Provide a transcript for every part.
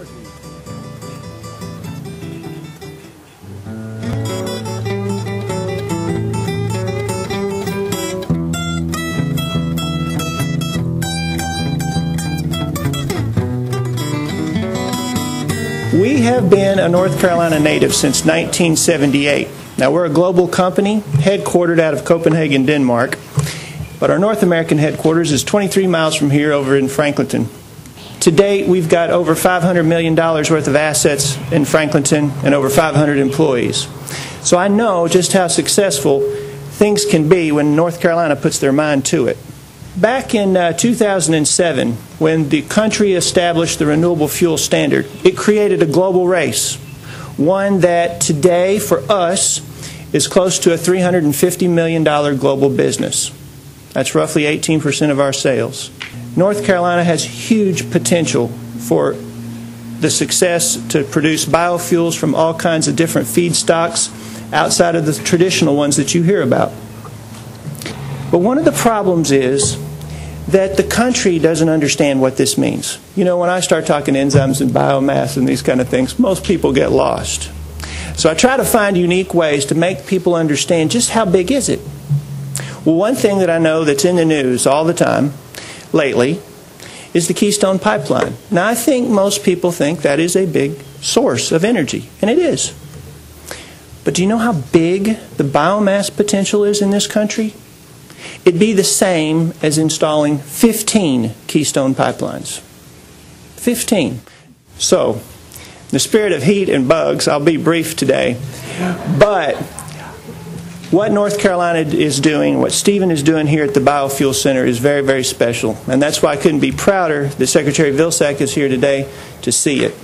We have been a North Carolina native since 1978. Now, we're a global company headquartered out of Copenhagen, Denmark, but our North American headquarters is 23 miles from here over in Franklinton. To date, we've got over $500 million worth of assets in Franklinton and over 500 employees. So I know just how successful things can be when North Carolina puts their mind to it. Back in 2007, when the country established the renewable fuel standard, it created a global race, one that today for us is close to a $350 million global business. That's roughly 18% of our sales. North Carolina has huge potential for the success to produce biofuels from all kinds of different feedstocks outside of the traditional ones that you hear about. But one of the problems is that the country doesn't understand what this means. You know, when I start talking enzymes and biomass and these kind of things, most people get lost. So I try to find unique ways to make people understand just how big is it. Well, one thing that I know that's in the news all the time lately is the Keystone Pipeline. Now, I think most people think that is a big source of energy, and it is. But do you know how big the biomass potential is in this country? It'd be the same as installing 15 Keystone pipelines. 15. So, in the spirit of heat and bugs, I'll be brief today. But what North Carolina is doing, what Stephen is doing here at the Biofuels Center is very, very special. And that's why I couldn't be prouder that Secretary Vilsack is here today to see it.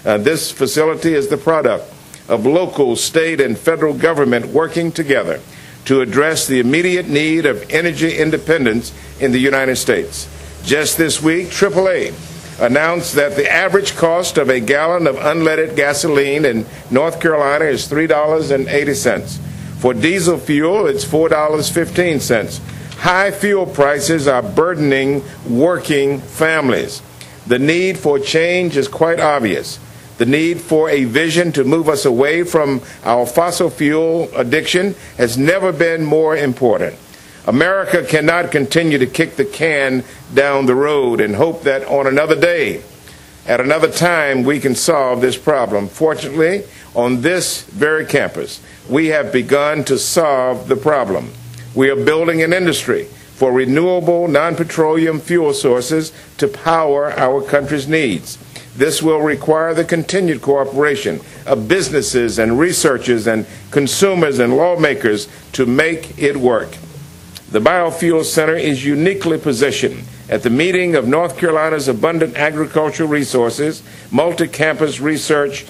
This facility is the product of local, state, and federal government working together to address the immediate need of energy independence in the United States. Just this week, AAA announced that the average cost of a gallon of unleaded gasoline in North Carolina is $3.80. For diesel fuel, it's $4.15. High fuel prices are burdening working families. The need for change is quite obvious. The need for a vision to move us away from our fossil fuel addiction has never been more important. America cannot continue to kick the can down the road and hope that on another day, at another time, we can solve this problem. Fortunately, on this very campus, we have begun to solve the problem. We are building an industry for renewable, non-petroleum fuel sources to power our country's needs. This will require the continued cooperation of businesses and researchers and consumers and lawmakers to make it work. The Biofuels Center is uniquely positioned at the meeting of North Carolina's abundant agricultural resources, multi-campus research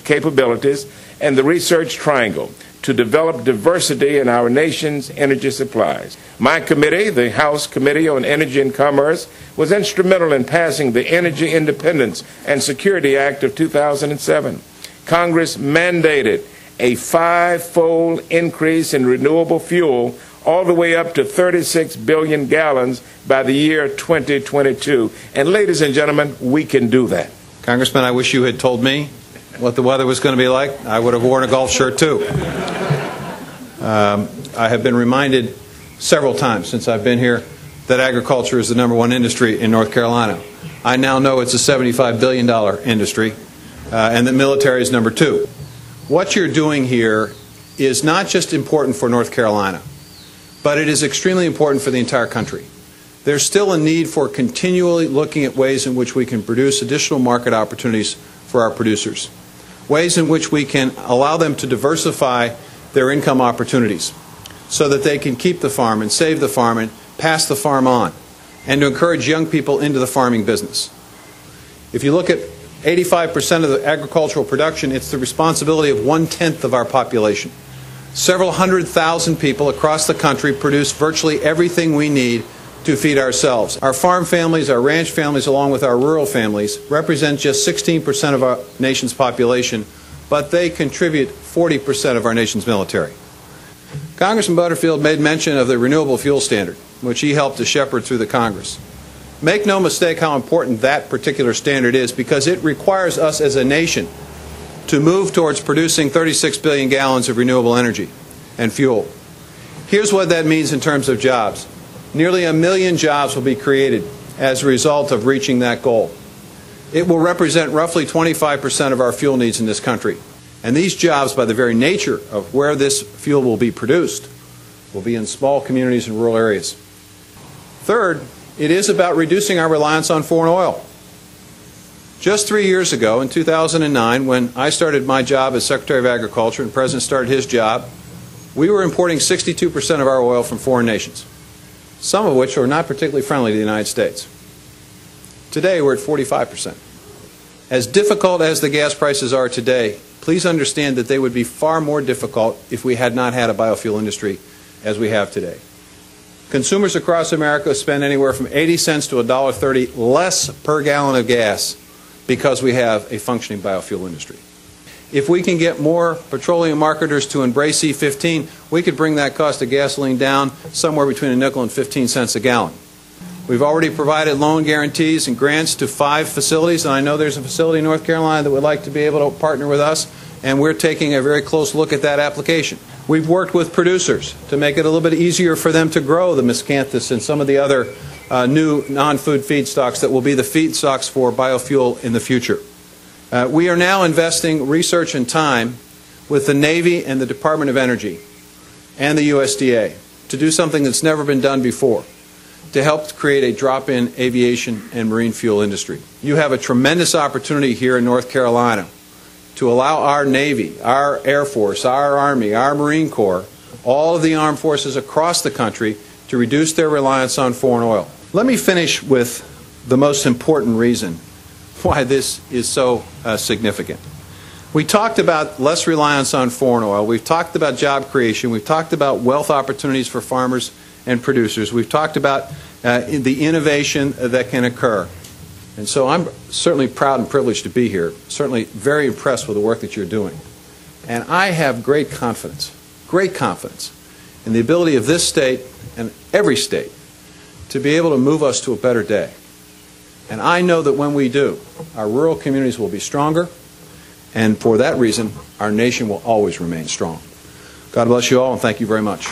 capabilities, and the Research Triangle to develop diversity in our nation's energy supplies. My committee, the House Committee on Energy and Commerce, was instrumental in passing the Energy Independence and Security Act of 2007. Congress mandated a 5-fold increase in renewable fuel all the way up to 36 billion gallons by the year 2022. And ladies and gentlemen, we can do that. Congressman, I wish you had told me what the weather was going to be like. I would have worn a golf shirt too. I have been reminded several times since I've been here that agriculture is the #1 industry in North Carolina. I now know it's a $75 billion industry, and the military is #2. What you're doing here is not just important for North Carolina, but it is extremely important for the entire country. There's still a need for continually looking at ways in which we can produce additional market opportunities for our producers, ways in which we can allow them to diversify their income opportunities so that they can keep the farm and save the farm and pass the farm on, and to encourage young people into the farming business. If you look at 85% of the agricultural production, it's the responsibility of 1/10 of our population. Several 100,000 people across the country produce virtually everything we need to feed ourselves. Our farm families, our ranch families, along with our rural families, represent just 16% of our nation's population, but they contribute 40% of our nation's military. Congressman Butterfield made mention of the renewable fuel standard, which he helped to shepherd through the Congress. Make no mistake how important that particular standard is, because it requires us as a nation to move towards producing 36 billion gallons of renewable energy and fuel. Here's what that means in terms of jobs. Nearly 1 million jobs will be created as a result of reaching that goal. It will represent roughly 25% of our fuel needs in this country. And these jobs, by the very nature of where this fuel will be produced, will be in small communities and rural areas. Third, it is about reducing our reliance on foreign oil. Just 3 years ago, in 2009, when I started my job as Secretary of Agriculture and the President started his job, we were importing 62% of our oil from foreign nations, some of which are not particularly friendly to the United States. Today, we're at 45%. As difficult as the gas prices are today, please understand that they would be far more difficult if we had not had a biofuel industry as we have today. Consumers across America spend anywhere from 80 cents to $1.30 less per gallon of gas because we have a functioning biofuel industry. If we can get more petroleum marketers to embrace E15, we could bring that cost of gasoline down somewhere between a nickel and 15 cents a gallon. We've already provided loan guarantees and grants to 5 facilities, and I know there's a facility in North Carolina that would like to be able to partner with us, and we're taking a very close look at that application. We've worked with producers to make it a little bit easier for them to grow the miscanthus and some of the other new non-food feedstocks that will be the feedstocks for biofuel in the future. We are now investing research and time with the Navy and the Department of Energy and the USDA to do something that's never been done before, to help create a drop-in aviation and marine fuel industry. You have a tremendous opportunity here in North Carolina to allow our Navy, our Air Force, our Army, our Marine Corps, all of the armed forces across the country to reduce their reliance on foreign oil. Let me finish with the most important reason why this is so significant. We talked about less reliance on foreign oil. We've talked about job creation. We've talked about wealth opportunities for farmers and producers. We've talked about the innovation that can occur. And so I'm certainly proud and privileged to be here, certainly very impressed with the work that you're doing. And I have great confidence in the ability of this state and every state to be able to move us to a better day. And I know that when we do, our rural communities will be stronger, and for that reason, our nation will always remain strong. God bless you all, and thank you very much.